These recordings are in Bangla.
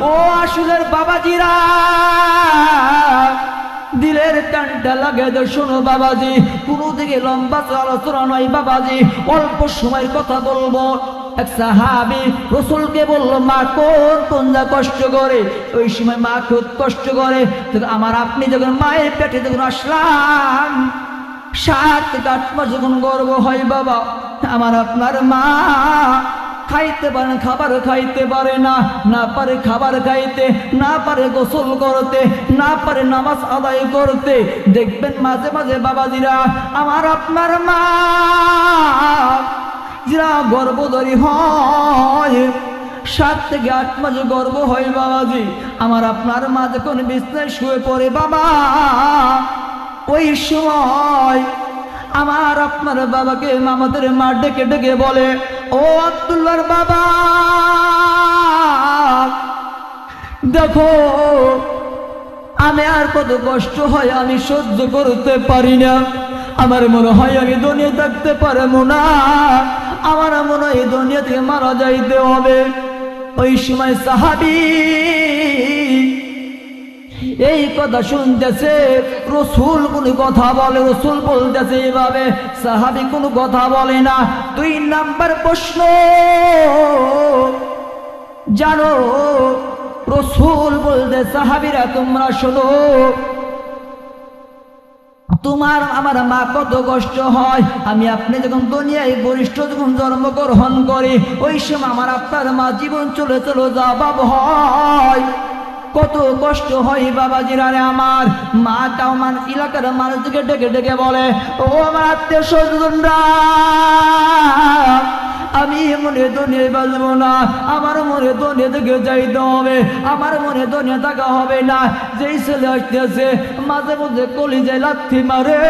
ও আসলের বাবাজিরা, দিলের টানটা লাগে তো শোনো বাবাজি, কোনো দিকে লম্বা আলোচনা নয় বাবাজি, অল্প সময়ের কথা বলবো। এক সাহাবী রাসূলকে বলল, মা কোন যা কষ্ট করে, ওই সময় মা খুব কষ্ট করে। আমার আপনি যখন মায়ের পেটে যখন আসলাম, 7 থেকে 8 মাস যখন গর্ভ হয় বাবা, আমার আপনার মা খাইতে পারে, খাবার খাইতে পারে না, না পারে খাবার খাইতে, না পারে গোসল করতে, না পারে নামাজ আদায় করতে। দেখবেন মাঝে মাঝে বাবাজিরা, আমার আপনার মা যারা গর্ভধারী হয়, 7 থেকে 8 মাস গর্ভ হয় বাবাজি, আমার আপনার মা যখন বিছানায় শুয়ে পড়ে বাবা, ওই সময় আমার আপনার বাবাকে আমাদের মা ডেকে ডেকে বলে, ও আব্দুল্লাহর বাবা, দেখো আমি আর কত কষ্ট হয় আমি সহ্য করতে পারি না, আমার মনে হয় আমি দুনিয়া থাকতে পারবো না, আমার মনে হয় দুনিয়া থেকে মারা যাইতে হবে। ওই সময় সাহাবী এই কথা শুনতেছে, রাসূল কোন কথা বলে, রাসূল বলতেছে এইভাবে, সাহাবী কোনো কথা বলে না। 2 নাম্বার প্রশ্ন, জানো রাসূল বলতে, সাহাবীরা তোমরা শোনো, তোমার আমার মা কত কষ্ট হয়, আমি আপনি যখন দুনিয়ায় বরিষ্ঠ যখন জন্মগ্রহণ করি, ওই সময় আমার আপনার মা জীবন চলে চলে যাওয়া হয়, কত কষ্ট হয় বাবাজিরা রে। আমার মা আমার এলাকার মানুষকে ডেকে ডেকে বলে, ও আমার আত্মীয় স্বজনরা, আমি মনে দুনিয়ায় বাঁচবো না, আমার মনে দুনিয়া থেকে যাইতে হবে, আমার মনে দুনিয়া থাকা হবে না। যেই ছেলে আসতেছে মাঝে মধ্যে কলিজায় লাথি মারে,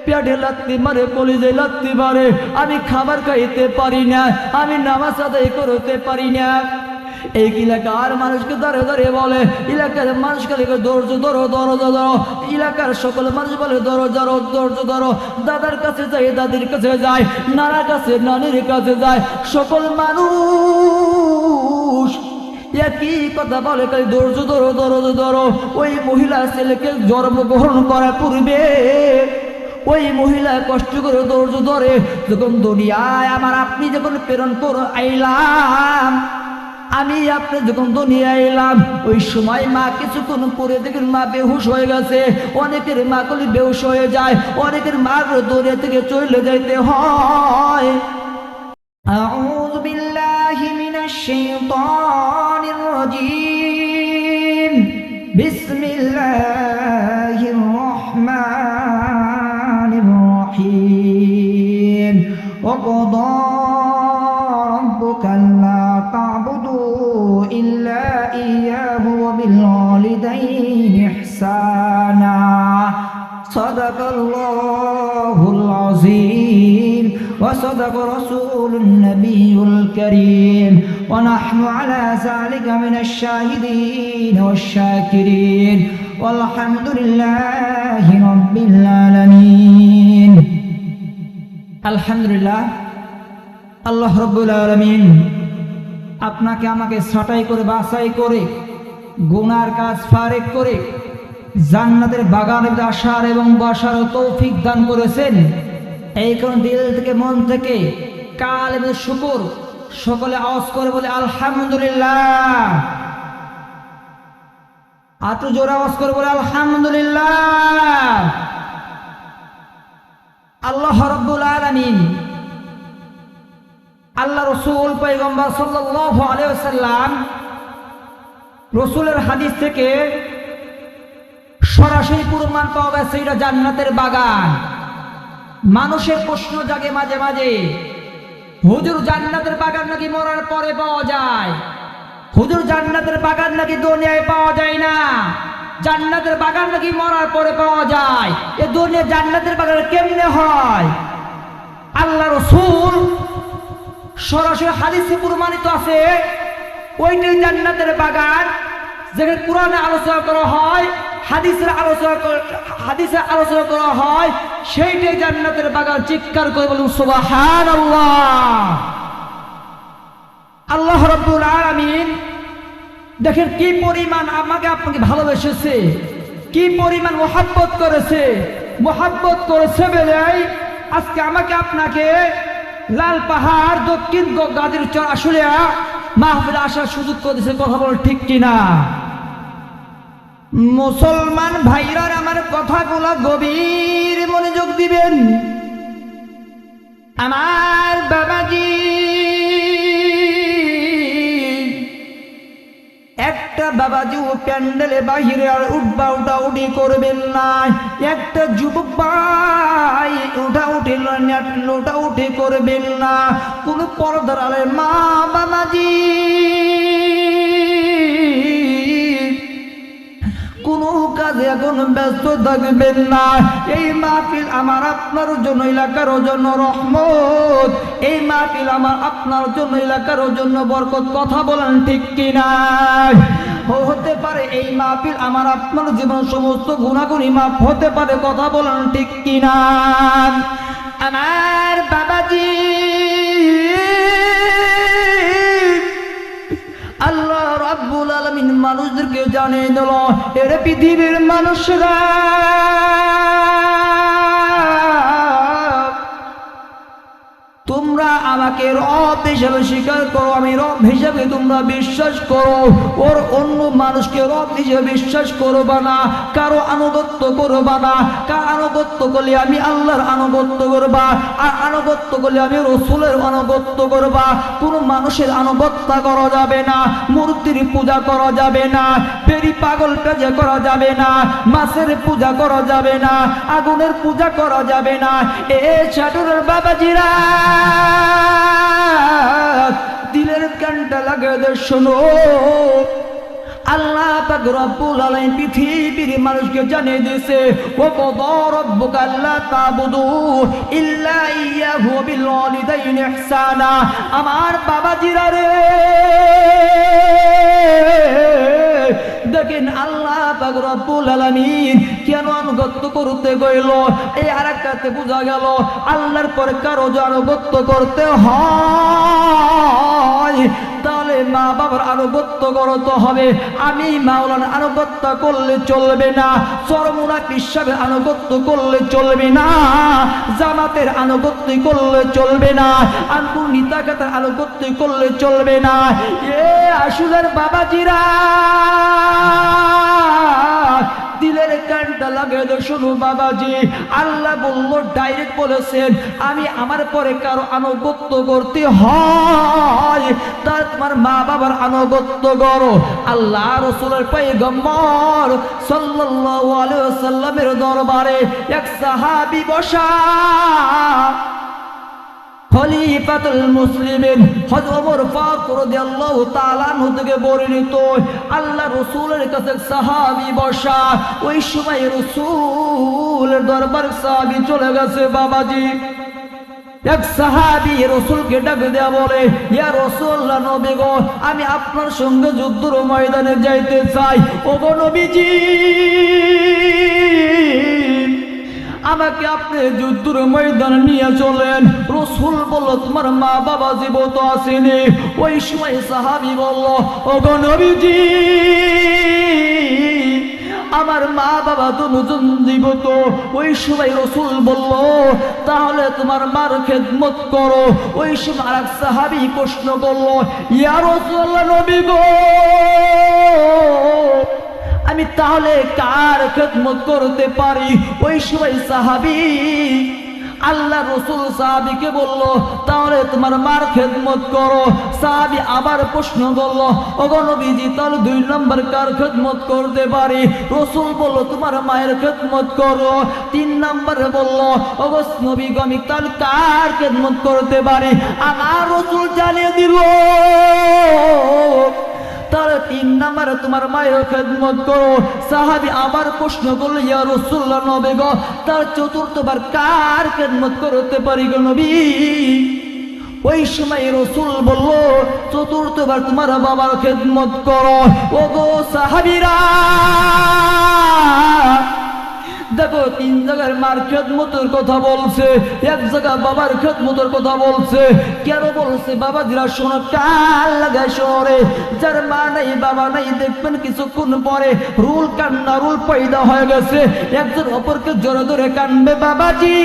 পেটে লাথি মারে, কলিজায় লাথি মারে, আমি খাবার খাইতে পারি না, আমি নামাজ আদায় করতে পারি না। এই এলাকার মানুষকে ধরে ধরে বলে, এলাকার মানুষকে ধৈর্য ধরো ধৈর্য ধরো, এলাকার সকল মানুষ বলে ধৈর্য ধরো ধৈর্য ধরো। দাদার কাছে যায়, দাদির কাছে যায়, নানার কাছে নানির কাছে যায়, সকল মানুষ একই কথা বলে, ধৈর্য ধরো ধৈর্য ধরো। ওই মহিলা ছেলেকে জন্মগ্রহণ করার পূর্বে ওই মহিলা কষ্ট করে ধৈর্য ধরে, যখন দুনিয়ায় আমার আপনি যখন প্রেরণ করে আইলাম, আমি আপনি যখন দুনিয়ায় এলাম, ওই সময় মা কিছুক্ষণ পরে দেখেন মা বেহুশ হয়ে গেছে। অনেকের মা কলি বেহুশ হয়ে যায়, অনেকের মা দুনিয়া থেকে চলে যাইতে হয়। আউযু বিল্লাহি মিনাশ শাইতানির রাজীম, বিসমিল্লাহির রহমানির রহিম। ওয়াকাদা রাব্বুকা আল্লা তা'বুদু ইল্লা ইয়্যাহু ওয়া বিল ওয়ালিদাইনি ইহসানা। সাদাকাল্লাহুল আযীম ওয়া সাদাকা রাসূলুন নাবিয়্যুল কারীম ওয়া নাহনু আলা যালিকা মিনাশ শাহিদিন ওয়াশ শাকিরিন ওয়ালহামদুলিল্লাহি রাব্বিল আলামিন। আলহামদুলিল্লাহ, আল্লাহ রাব্বুল আলামিন আপনাকে আমাকে ছাঁটাই করে বাছাই করে গুনার কাজ ফারেক করে জান্নাতের বাগানে আসার এবং বসার তৌফিক দান করেছেন। এই কারণে দিল থেকে মন থেকে কাল এবং শুকর সকলে আওয়াজ করে বলে আলহামদুলিল্লাহ। এত জোরে আওয়াজ করে বলে আলহামদুলিল্লাহ। আল্লাহ রাব্বুল আলামিন আল্লাহ রাসূল পয়গম্বর সাল্লাল্লাহু আলাইহি ওয়াসাল্লাম রাসূলের হাদিস থেকে সরাসরি প্রমাণ পাওয়া গেছে এটা জান্নাতের বাগান। মানুষের প্রশ্ন জাগে মাঝে মাঝে, হুজুর জান্নাতের বাগান নাকি মরার পরে পাওয়া যায়, হুজুর জান্নাতের বাগান নাকি দুনিয়ায় পাওয়া যায় না, জান্নাতের বাগান নাকি মরার পরে পাওয়া যায়, এ দুনিয়া জান্নাতের বাগান কেমনে হয়? আল্লাহ রাসূল সরাসরি হাদিসে প্রমাণিত আছে ওইটাই জান্নাতের বাগান, যেখানে কোরআনে আলোচনা করা হয়, হাদিসে আলোচনা করা হয়, সেইটাই জান্নাতের বাগান। চিৎকার করে বলুন সুবহানাল্লাহ। আল্লাহ রাব্বুল আলামিন দেখেন কি পরিমাণ আমাকে আপনাকে ভালোবেসেছে, কি পরিমাণ মোহাব্বত করেছে। মোহাব্বত করেছে বলে আজকে আমাকে আপনাকে লাল পাহাড় দক্ষিণ গাদির চর আসলে মাহফিলে আসার সুযোগ করেছে। কথা বল ঠিক কিনা? মুসলমান ভাইরা আমার কথাগুলো গভীর মনোযোগ দিবেন। আমার বাবাজি একটা বাবাজি প্যান্ডেলে বাহিরে আর উঠা উঠি করবেন না। একটা যুবক ভাই উঠা উঠি করবেন না। কোন পর্দার আলে মা বাবাজি কোন কাজে এখন ব্যস্ত থাকবেন না। এই মাহফিল আমার আপনার জন্য, এলাকার জন্য রহমত। এই মাহফিল আমার আপনার জন্য, এলাকার জন্য বরকত। কথা বলেন ঠিক কিনা? হতে পারে এই মাহফিল আমার আপনার জীবন সমস্ত গুনাহগুনি মাফ হতে পারে। কথা বলেন ঠিক কিনা? আমার বাবাজি আল্লাহ রাব্বুল আলামিন মানুষদেরকে জানিয়ে দিল, এর পৃথিবীর মানুষরা তোমরা আমাকে রব হিসেবে স্বীকার করো, আমি রব হিসেবে তোমরা বিশ্বাস করো। ওর অন্য মানুষকে রব হিসেবে বিশ্বাস করবা না, কারো আনুগত্য করবা না। কার আনুগত্য করলে আমি আল্লাহর আনুগত্য করবা, আর আনুগত্য করলে আমি রসুলের আনুগত্য করবা। কোনো মানুষের আনুগত্য করা যাবে না, মূর্তির পূজা করা যাবে না, বেরি পাগল কাজে করা যাবে না, মাছের পূজা করা যাবে না, আগুনের পূজা করা যাবে না। এ ছাটুরের বাবাজিরা দিলের কানটা লাগাতে শোনো। আল্লাহ পাক রব্বুল আলামিন পৃথিবীর মানুষকে জানিয়ে দিয়েছে, ওয়া কাদা রাব্বুকা আল্লা তা'বুদু ইল্লা ইয়্যাহু বিল ওয়ালিদাইনি ইহসানা। আমার বাবাজিরা রে দেখেন আল্লাহ পাক রব্বুল আলামিন কেন আনুগত্য করতে গইল। এই আরাকাতে বোঝা গেল আল্লাহর পরে কারো আনুগত্য করতে হয় তাহলে মা বাবার আনুগত্য করতে হবে। আমি মাওলানার আনুগত্য করলে চলবে না, চরমুনা পিসাবের আনুগত্য করলে চলবে না, জামাতের আনুগত্য করলে চলবে না, আনকুর নিতাকাতের আনুগত্য করলে চলবে না। এ আসুলের বাবাজিরা দিলের কানটা লাগাতে শোনো বাবাজি। আল্লাহ বলল, ডাইরেক্ট বলেছেন আমি আমার পরে কারো আনুগত্য করতে হয় তার তোমার মা বাবার আনুগত্য করো। আল্লাহ রাসূলের পয়গম্বর সাল্লাল্লাহু আলাইহি ওয়াসাল্লামের দরবারে এক সাহাবী বসা, খলিফাতুল মুসলিমিন হযরত ওমর ফারুক রাদিয়াল্লাহু তাআলা আনহু থেকে বর্ণিত, আল্লাহ রাসূলের কাছে সাহাবী বসা। ওই সময় রাসূলের দরবারে সাহাবী চলে গেছে বাবাজি। এক সাহাবী রাসূলকে ডাক দেয়া বলে, ইয়া রাসূলুল্লাহ নবী গো, আমি আপনার সঙ্গে যুদ্ধের ময়দানে যাইতে চাই। ওগো নবীজি আমাকে আপনি যুদ্ধের ময়দানে নিয়ে চলেন। রাসূল বলল, তোমার মা বাবা জীবিত আসেনি? ওই সময় সাহাবী বলল, ওগো নবীজি আমার মা বাবা দুজন জীবিত। ওই সময় রাসূল বলল, তাহলে তোমার মার খেদমত করো। ওই সময় আরেক সাহাবী প্রশ্ন করলো, ইয়া রাসূলুল্লাহ নবী গো, আমি তাহলে কার খেদমত করতে পারি? ওই সময় সাহাবী আল্লাহ রাসূল সাহাবীকে বলল, তাহলে তোমার মার খেদমত করো। সাহাবী আবার প্রশ্ন করলো, ওগো নবীজি তাহলে 2 নম্বর কার খেদমত করতে পারি? রাসূল বলল, তোমার মায়ের খেদমত করো। 3 নম্বরে বলল, ওগো নবী গো আমি তাহলে কার খেদমত করতে পারি? আমার রাসূল জানিয়ে দিল, তাহলে 3 নম্বরে তোমার মায়ের খেদমত করো। সাহাবী আবার প্রশ্ন করলো, ইয়া রাসূলুল্লাহ নবী গো, তার 4বার কার খেদমত করতে পারি গো নবী? ওই সময় রাসূল বলল, 4বার তোমার বাবার খেদমত করো। ওগো সাহাবীরা দেখো তিন জায়গায় মার খেদমতের কথা বলছে, এক জায়গা বাবার খেদমতের কথা বলছে। কেন বলছে বাবাজিরা শোনো, কান লাগায় শোনে। যার মা নাই বাবা নাই দেখবেন কিছুক্ষণ পরে রুল কান্না রুল পয়দা হয়ে গেছে, একজন অপরকে জোরে ধরে কানবে বাবাজি।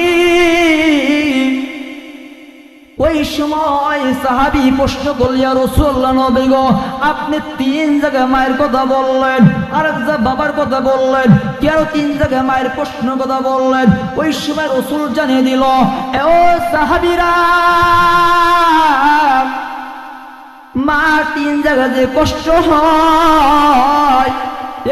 ওই সময় সাহাবী প্রশ্ন করল, ইয়া রাসূলুল্লাহ নবী গো, আপনি তিন জায়গায় মায়ের কথা বললেন, আরেক জায়গায় বাবার কথা বললেন, কেন তিন জায়গায় মায়ের প্রশ্ন কথা বললেন? ওই সময় রাসূল জানিয়ে দিল, ও সাহাবীরা, মা তিন জায়গায় যে কষ্ট হয়,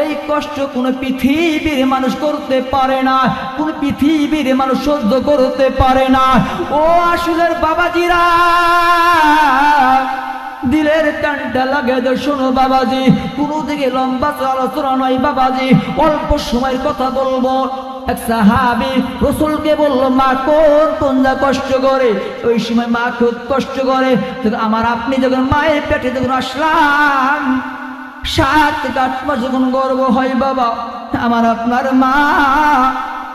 এই কষ্ট কোন পৃথিবীর মানুষ করতে পারে না, কোন পৃথিবীর মানুষ সহ্য করতে পারে না। ও আসলের বাবাজিরা, দিলের কানটা লাগে তো শোনো বাবাজি, কোনো দিকে লম্বা আলোচনা নয় বাবাজি, অল্প সময়ের কথা বলবো। এক সাহাবী রাসূলকে বলল, মা কোন যা কষ্ট করে? ওই সময় মা খুব কষ্ট করে। আমার আপনি যখন মায়ের পেটে যখন আসলাম, 7 থেকে 8 মাস যখন গর্ভ হয় বাবা, আমার আপনার মা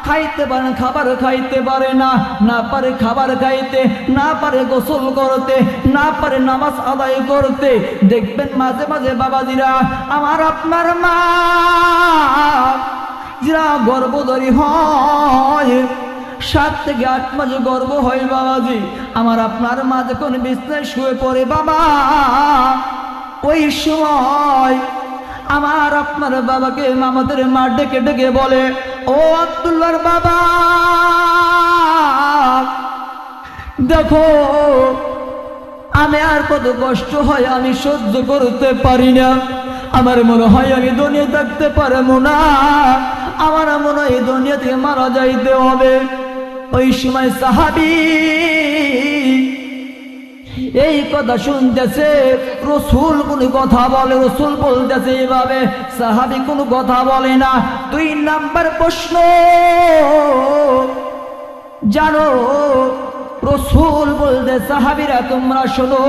খাইতে পারে, খাবার খাইতে পারে না, না পারে খাবার খাইতে, না পারে গোসল করতে, না পারে নামাজ আদায় করতে। দেখবেন মাঝে মাঝে বাবাজিরা, আমার আপনার মা যারা গর্ভধারী হয়, 7 থেকে 8 মাস গর্ভ হয় বাবাজি, আমার আপনার মা যখন বিছানায় শুয়ে পড়ে বাবা, ওই সময় আমার আপনার বাবাকে আমাদের মা ডেকে ডেকে বলে, ও আব্দুল্লাহর বাবা, দেখো আমি আর কত কষ্ট হয় আমি সহ্য করতে পারি না, আমার মনে হয় আমি দুনিয়া থাকতে পারবো না, আমার মনে হয় এই দুনিয়া থেকে মারা যাইতে হবে। ওই সময় সাহাবী এই কথা শুনতেছে, রাসূল কোন কথা বলে, রাসূল বলতেছে এভাবে, সাহাবী কোনো কথা বলে না। 2 নাম্বার প্রশ্ন, জানো রাসূল বলতে, সাহাবীরা তোমরা শোনো,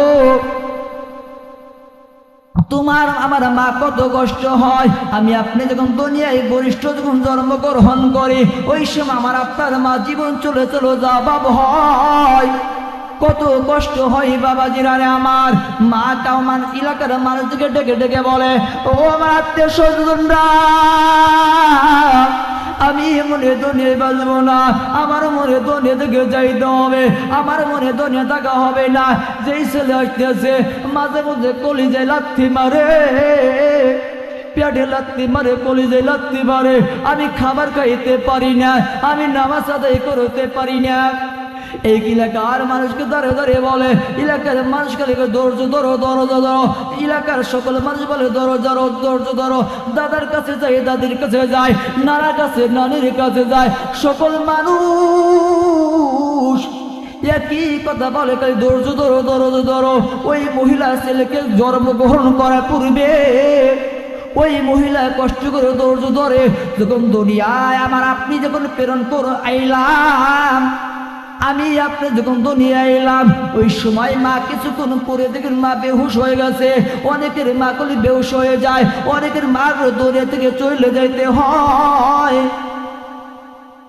তোমার আমার মা কত কষ্ট হয়। আমি আপনি যখন দুনিয়ায় বরিষ্ঠ যখন জন্মগ্রহণ করি, ওই সময় আমার আপনার মা জীবন চলে চলে যাওয়া হয়, কত কষ্ট হয় বাবাজিরা রে। আমার মা তাও এলাকার মানুষকে ডেকে ডেকে বলে, ও আমার আত্মীয় স্বজনরা, আমি মনে দুনিয়ায় বাঁচবো না, আমার মনে দুনিয়া থেকে যাইতে হবে, আমার মনে দুনিয়া থাকা হবে না। যেই ছেলে আসতেছে মাঝে মধ্যে কলিজায় লাথি মারে, পেটে লাথি মারে, কলিজায় লাথি মারে, আমি খাবার খাইতে পারি না, আমি নামাজ আদায় করতে পারি না। এই এলাকার মানুষকে ধরে ধরে বলে, এলাকার মানুষকে ধৈর্য ধরো ধৈর্য ধরো, এলাকার সকল মানুষ বলে ধৈর্য ধরো ধৈর্য ধরো। দাদার কাছে যায়, দাদির কাছে যায়, নানার কাছে নানির কাছে যায়, সকল মানুষ একই কথা বলে, ধৈর্য ধরো ধৈর্য ধরো। ওই মহিলা ছেলেকে জন্মগ্রহণ করার পূর্বে ওই মহিলা কষ্ট করে ধৈর্য ধরে, যখন দুনিয়ায় আমার আপনি যখন প্রেরণ করে আইলাম, আমি আপনি যখন দুনিয়ায় এলাম, ওই সময় মা কিছুক্ষণ পরে দেখেন মা বেহুশ হয়ে গেছে। অনেকের মা কলি বেহুশ হয়ে যায়, অনেকের মা দুনিয়া থেকে চলে যাইতে হয়।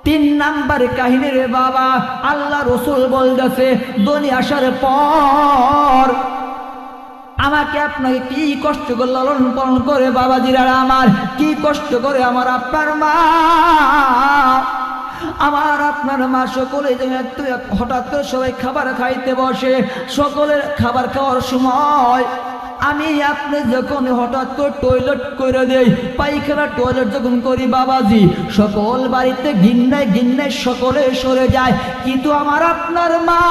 3 নাম্বার কাহিনী রে বাবা, আল্লাহ রাসূল বলতেছে, দুনিয়া আসার পর আমাকে আপনাকে কি কষ্ট করে লালন পালন করে বাবাজিরা আমার, কি কষ্ট করে আমার আপনার মা, আমার আপনার মা। সকলে হঠাৎ করে সবাই খাবার খাইতে বসে, সকলের খাবার খাওয়ার সময় আমি আপনি যখন হঠাৎ করে টয়লেট করে দেই, পায়খানা টয়লেট যখন করি বাবাজি, সকল বাড়িতে ঘিন্নায় ঘিন্নায় সকলে সরে যায়, কিন্তু আমার আপনার মা,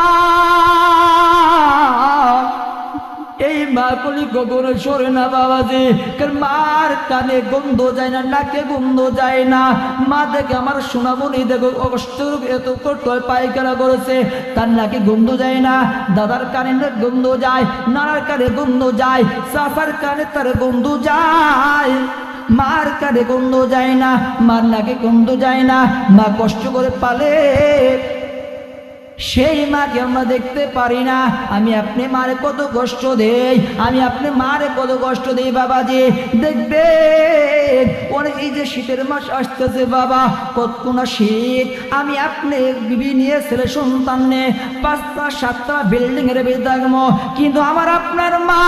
এই মা কলি গগনে সরে না বাবাজি। কারণ মার কানে গন্ধ যায় না, নাকে গন্ধ যায় না। মা দেখে আমার সোনামণি দেখো কষ্ট এত কষ্ট পায়খানা করেছে, তার নাকে গন্ধ যায় না, দাদার কানে গন্ধ যায়, নানার কানে গন্ধ যায়, চাচার কানে তার গন্ধ যায়, মার কানে গন্ধ যায় না, মার নাকে গন্ধ যায় না। মা কষ্ট করে পালে, সেই মাকে আমরা দেখতে পারি না। আমি আপনি মারে কত কষ্ট দেই, আমি আপনি মারে কত কষ্ট দেই বাবাজি। দেখবেন অনেক এই যে শীতের মাস আসতেছে বাবা, কতক্ষণ শীত, আমি আপনি বিবি নিয়ে ছেলে সন্তান নিয়ে 5টা 7টা বিল্ডিং এর বেঁধে থাকবো, কিন্তু আমার আপনার মা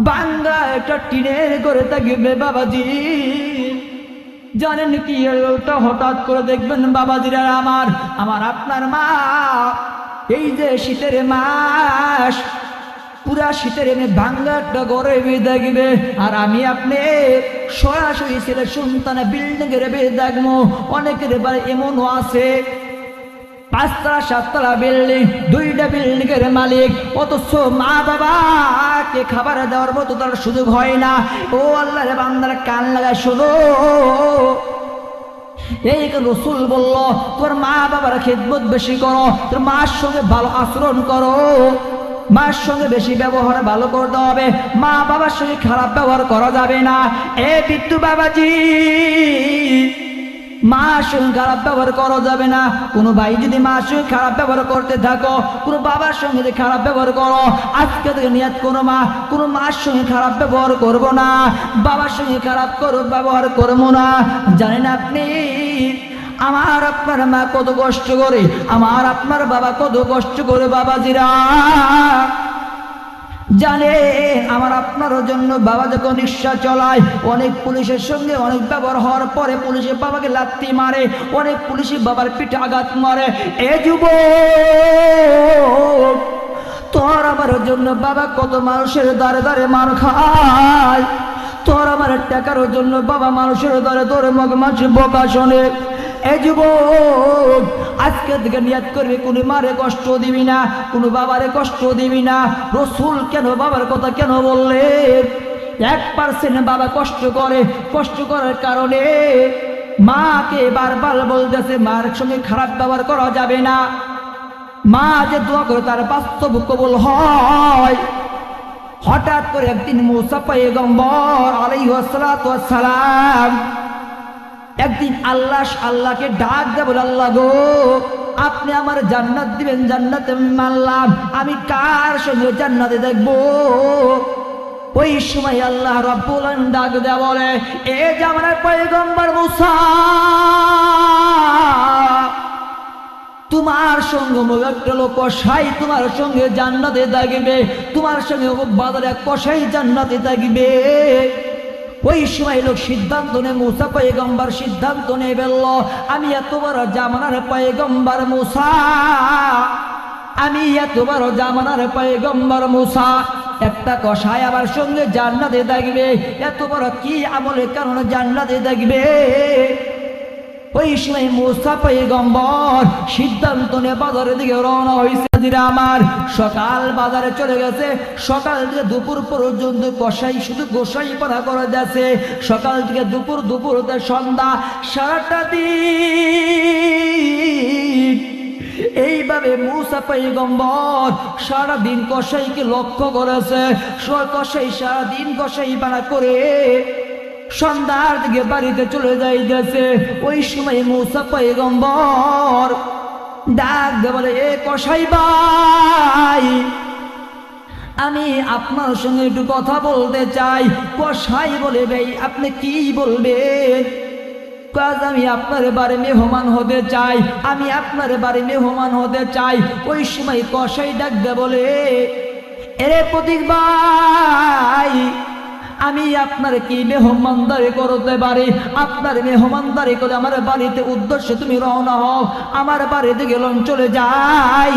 বাঙ্গা একটা টিনের করে থাকবে বাবাজি। জানেন কি ওটা হঠাৎ করে দেখবেন বাবাজিরা, আমার আপনার মা এই যে শীতের মাস, পুরা শীতের এনে ভাঙ্গা একটা ঘরে বেঁধে থাকবে, আর আমি আপনি সরাসরি ছেলে সন্তানে বিল্ডিং এর বেঁধে থাকবো। অনেকের বাড়ি এমনও আছে 5তলা 7তলা বিল্ডিং, 2টা বিল্ডিং এর মালিক, অথচ মা বাবাকে খাবার দেওয়ার মতো তার সুযোগ হয় না। ও আল্লাহর বান্দার কান লাগায় শোনো, এই রাসূল বলল তোর মা বাবার খেদমত বেশি করো, তোর মার সঙ্গে ভালো আচরণ করো, মার সঙ্গে বেশি ব্যবহার ভালো করতে হবে, মা বাবার সঙ্গে খারাপ ব্যবহার করা যাবে না। এ বিট্টু বাবাজি, মার সঙ্গে খারাপ ব্যবহার করা যাবে না। কোনো ভাই যদি মার সঙ্গে খারাপ ব্যবহার করতে থাকো, কোনো বাবার সঙ্গে যদি খারাপ ব্যবহার করো, আজকে থেকে নিয়ত করো মা কোনো মার সঙ্গে খারাপ ব্যবহার করবো না, বাবার সঙ্গে খারাপ ব্যবহার করবো না। জানেন আপনি আমার আপনার মা কত কষ্ট করে, আমার আপনার বাবা কত কষ্ট করে বাবাজিরা। জানে আমার আপনার জন্য বাবা যখন রিক্সা চলায়, অনেক পুলিশের সঙ্গে অনেক ব্যবহার হওয়ার পরে পুলিশের বাবাকে লাথি মারে, অনেক পুলিশের বাবার পিঠে আঘাত মারে। এ যুবক, তোর আমার জন্য বাবা কত মানুষের দ্বারে দ্বারে মার খায়, তোর আমার টাকার জন্য বাবা মানুষের দ্বারে দ্বারে মানুষ বোকা শোনে। এ যুবক, আজকে থেকে নিয়ত করবি কোনো মারে কষ্ট দিবি না, কোনো বাবারে কষ্ট দিবি না। রাসূল কেন বাবার কথা কেন বললেন? 1% বাবা কষ্ট করে, কষ্ট করার কারণে মাকে বারবার বলতেছে মার সঙ্গে খারাপ ব্যবহার করা যাবে না। মা যে দোয়া করে তার বাস্তব কবুল হয়। হঠাৎ করে একদিন মুসা পয়গম্বর আলাইহিস সালাতু ওয়াস সালাম একদিন আল্লাহকে ডাক দেব, আল্লাহ গো আপনি আমার জান্নাত দিবেন, জান্নাতে মানলাম, আমি কার সঙ্গে জান্নাতে দেখবো? ওই সময় আল্লাহ রাব্বুল আলামিন ডাক দেয়া বলে, এ জামানার পয়গম্বর মুসা, তোমার সঙ্গে একটা লোক কসাই তোমার সঙ্গে জান্নাতে থাকবে, তোমার সঙ্গে বাজারে এক কসাই জান্নাতে থাকবে। ওই সময় লোক সিদ্ধান্ত নেয়, মুসা পয়গম্বর সিদ্ধান্ত নিয়ে বলল, আমি এত বড় জামানার পয়গম্বর মুসা, আমি এত বড় জামানার পয়গম্বর মুসা, একটা কসাই আমার সঙ্গে জান্নাতে থাকবে, এত বড় কি আমলের কারণে জান্নাতে থাকবে? ওই সময় মুসা পয়গম্বর সিদ্ধান্ত নিয়ে বাজারের দিকে রওনা হয়েছে। আমার সকাল বাজারে চলে গেছে, সকাল থেকে দুপুর পর্যন্ত কসাই শুধু গোসাই পানা করে যাচ্ছে, সকাল থেকে দুপুর সন্ধ্যা, সারাটা দিন এইভাবে মুসা পয়গম্বর সারাদিন কসাইকে লক্ষ্য করেছে। কসাই সারাদিন কসাই পানা করে সন্ধ্যার দিকে বাড়িতে চলে যাইতেছে। ওই সময় মুসা পয়গম্বর ডাক দিয়ে বলে, এ কসাই ভাই, আমি আপনার সঙ্গে একটু কথা বলতে চাই। কসাই বলে, ভাই আপনি কি বলবেন? কাজ আমি আপনার বাড়ি মেহমান হতে চাই, আমি আপনার বাড়ি মেহমান হতে চাই। ওই সময় কসাই ডাক দিয়ে বলে, এরে প্রতীক ভাই, আমি আপনার কি মেহমানদারি করতে পারি? আপনার মেহমানদারি করে আমার বাড়িতে উদ্দেশ্যে তুমি রওনা হও, আমার বাড়িতে গেলাম চলে যাই।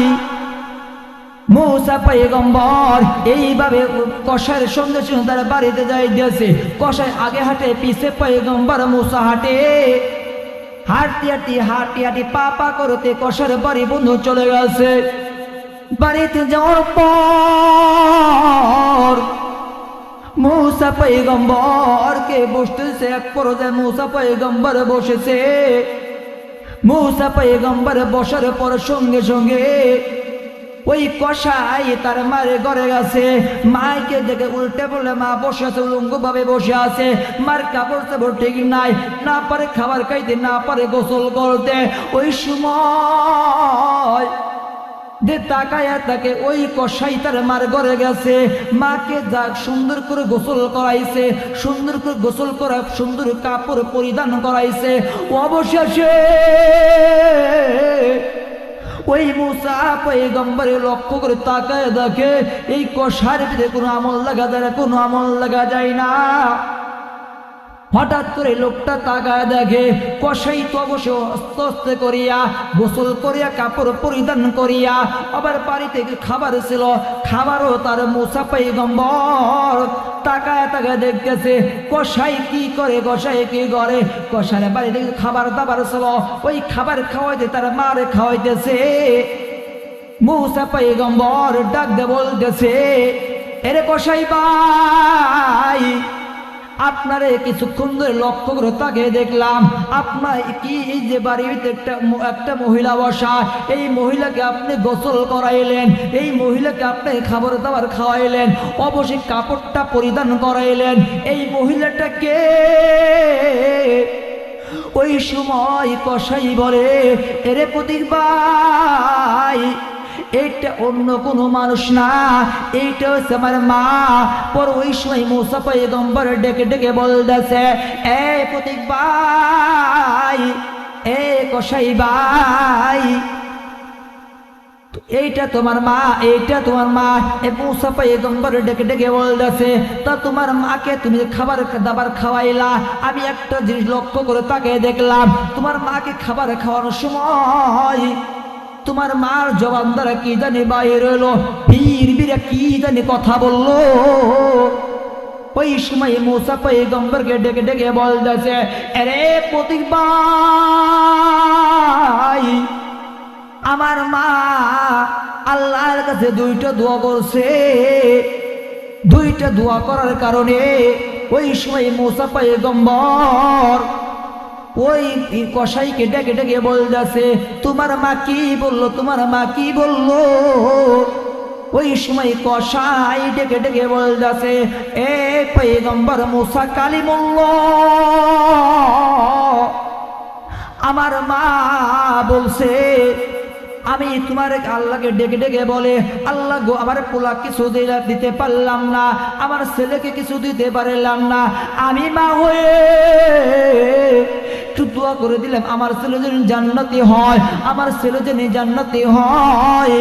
মুসা পয়গম্বর এইভাবে কসাইয়ের সঙ্গে সঙ্গে তার বাড়িতে যাইতেছে। কসাই আগে হাঁটে, পিছে পয়গম্বর মুসা হাঁটে, হাঁটি পা করতে কসাইয়ের বাড়ি বন্ধু চলে গেছে। বাড়িতে যাওয়ার পর মুসা পয়গম্বরকে বসতেছে, এক পর্যায়ে মুসা পয়গম্বর বসেছে। মুসা পয়গম্বর বসার পর সঙ্গে সঙ্গে ওই কষাই তার মারে ঘরে গেছে, মাকে দেখে উল্টে বলে মা বসে আছে, উলঙ্গ ভাবে বসে আছে, মার কাপড় চাপড় ঠিক নাই, না পারে খাবার খাইতে, না পারে গোসল করতে। ওই সময় যে তাকায়া তাকে ওই কষাই তার মার ঘরে গেছে, মাকে যা সুন্দর করে গোসল করাইছে, সুন্দর করে গোসল করা, সুন্দর কাপড় পরিধান করাইছে। অবশেষে ওই মুসা পয়গম্বরে লক্ষ্য করে তাকায় দেখে এই কষার ভিতরে কোনো আমল লাগা যায় না, কোনো আমল লাগা যায় না। হঠাৎ করে লোকটা তাকায় দেখে কষাই তো অবশ্য আস্তে আস্তে করিয়া গোসল করিয়া কাপড় পরিধান করিয়া আবার বাড়ি থেকে খাবার ছিল, খাবারও তার মুসা পয়গম্বর তাকায় তাকায় দেখতেছে কষাই কি করে, কষাই কি করে। কষায় বাড়ি থেকে খাবার দাবার ছিল, ওই খাবার খাওয়াইতে তার মারে খাওয়াইতেছে। মুসা পয়গম্বর ডাক দিয়ে বলতেছে, এরে কষাই ভাই, আপনারে কিছুক্ষণ ধরে লক্ষ্য করে তাকে দেখলাম, আপনার কি এই যে বাড়িতে একটা মহিলা বসা, এই মহিলাকে আপনি গোসল করাইলেন, এই মহিলাকে আপনি খাবার দাবার খাওয়াইলেন, অবশ্যই কাপড়টা পরিধান করাইলেন, এই মহিলাটা কে? ওই সময় কষাই বলে, এরে প্রতীক ভাই, এটা অন্য কোনো মানুষ না, এইটা হচ্ছে আমার মা। পর ওই সময় মুসা পয়গম্বর ডেকে ডেকে বলতেছে, এ প্রতীক ভাই, এ কষাই ভাই, এইটা তোমার মা, এইটা তোমার মা। এ মুসা পয়গম্বর ডেকে ডেকে বলতেছে, তা তোমার মাকে তুমি খাবার দাবার খাওয়াইলা, আমি একটা জিনিস লক্ষ্য করে তাকে দেখলাম, তোমার মাকে খাবার খাওয়ানোর সময় তোমার মার জবান দ্বারা কি জানি বাইরে এলো, বীর বীরা কি জানি কথা বললো। ওই সময় মুসা পয়গম্বরকে ডেকে ডেকে বলতেছে, আরে প্রতীক ভাই, আমার মা আল্লাহর কাছে দুইটা দোয়া করছে, দুইটা দোয়া করার কারণে ওই সময় মুসা পয়গম্বর ওই কষাইকে ডেকে ডেকে বলতেছে, তোমার মা কি বললো, তোমার মা কি বললো? ওই সময় কষাই ডেকে ডেকে বলতেছে, এ পয়গম্বর মুসা কালিমুল্লাহ, আমার মা বলছে আমি তোমার আল্লাহকে ডেকে ডেকে বলে, আল্লাহ গো আমার পোলা কিছু দিতে পারলাম না, আমার ছেলেকে কিছু দিতে পারলাম না, আমি মা হয়ে একটু দোয়া করে দিলাম আমার ছেলে যেন জান্নাতি হয়, আমার ছেলে যেন জান্নাতি হয়।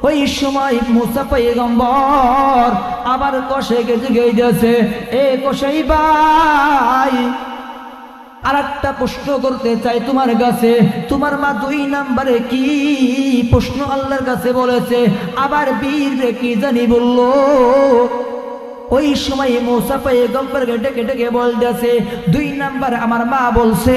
ওই সময় মুসা পয়গম্বর আবার কষাইকে জিজ্ঞেস দিয়েছে, এ কষাই ভাই, আর একটা প্রশ্ন করতে চাই তোমার কাছে, তোমার মা 2 নম্বরে কি প্রশ্ন আল্লাহর কাছে বলেছে, আবার বীর রে কি জানি বললো। ওই সময় মুসা পয়গম্বরকে ডেকে ডেকে বলতেছে, 2 নম্বর আমার মা বলছে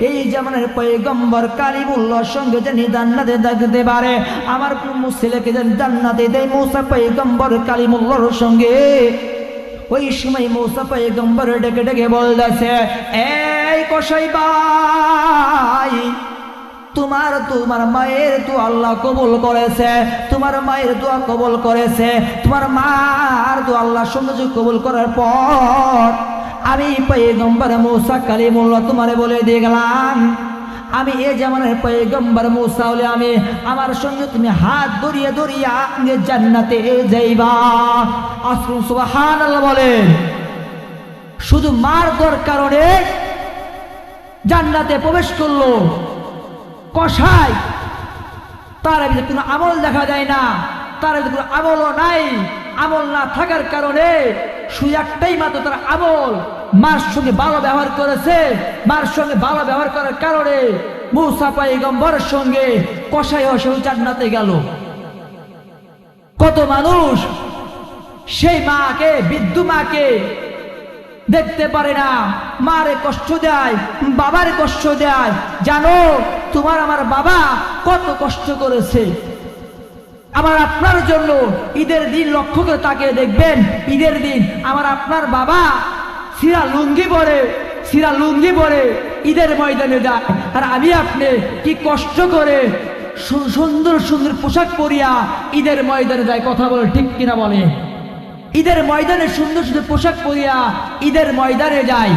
এই জামানের পয়গম্বর কালিমুল্লাহর সঙ্গে জানি জান্নাতে থাকতে পারে, আমার ছেলেকে জানি জান্নাতে দেয় মুসা পয়গম্বর কালিমুল্লাহর সঙ্গে। ওই সময় মুসা পয়গম্বর ডেকে ডেকে বলতেছে, এই কষাই ভাই, তোমার মায়ের তো আল্লাহ কবুল করেছে, তোমার মায়ের দোয়া কবুল করেছে, তোমার মার তো আল্লাহ সৌন্দর্য কবুল করার পর আমি পয়গম্বর মুসা কালিমুল্লাহ তোমারে বলে দিয়ে গেলাম, আমি এ জামানের পয়গম্বর মুসা হলে আমি আমার সঙ্গে তুমি হাত ধরিয়ে ধরিয়া জান্নাতে যাইবা। আসুন সুবহানাল্লাহ বলেন। শুধু মার দরকার কারণে জান্নাতে প্রবেশ করলো কষাই, তার কোনো আমল দেখা যায় না, তার কোনো আমলও নাই, আমল না থাকার কারণে শুধু একটাই মাত্র তার আমল, মার সঙ্গে ভালো ব্যবহার করেছে, মার সঙ্গে ভালো ব্যবহার করার কারণে মুসা পয়গম্বরের সঙ্গে কষাই হয়ে জান্নাতে গেল। কত মানুষ সেই মাকে, বৃদ্ধ মাকে দেখতে পারে না, মারে কষ্ট দেয়, বাবারে কষ্ট দেয়। জানো তোমার আমার বাবা কত কষ্ট করেছে আমার আপনার জন্য। ঈদের দিন লক্ষ্য করে তাকে দেখবেন, ঈদের দিন আমার আপনার বাবা সিরা লুঙ্গি পরে ঈদের ময়দানে যায়, আর আমি আপনি কি কষ্ট করে সুন্দর সুন্দর পোশাক পরিয়া ঈদের ময়দানে যায়। কথা বলে ঠিক কিনা বলে? ঈদের ময়দানে সুন্দর সুন্দর পোশাক পরিয়া ঈদের ময়দানে যায়।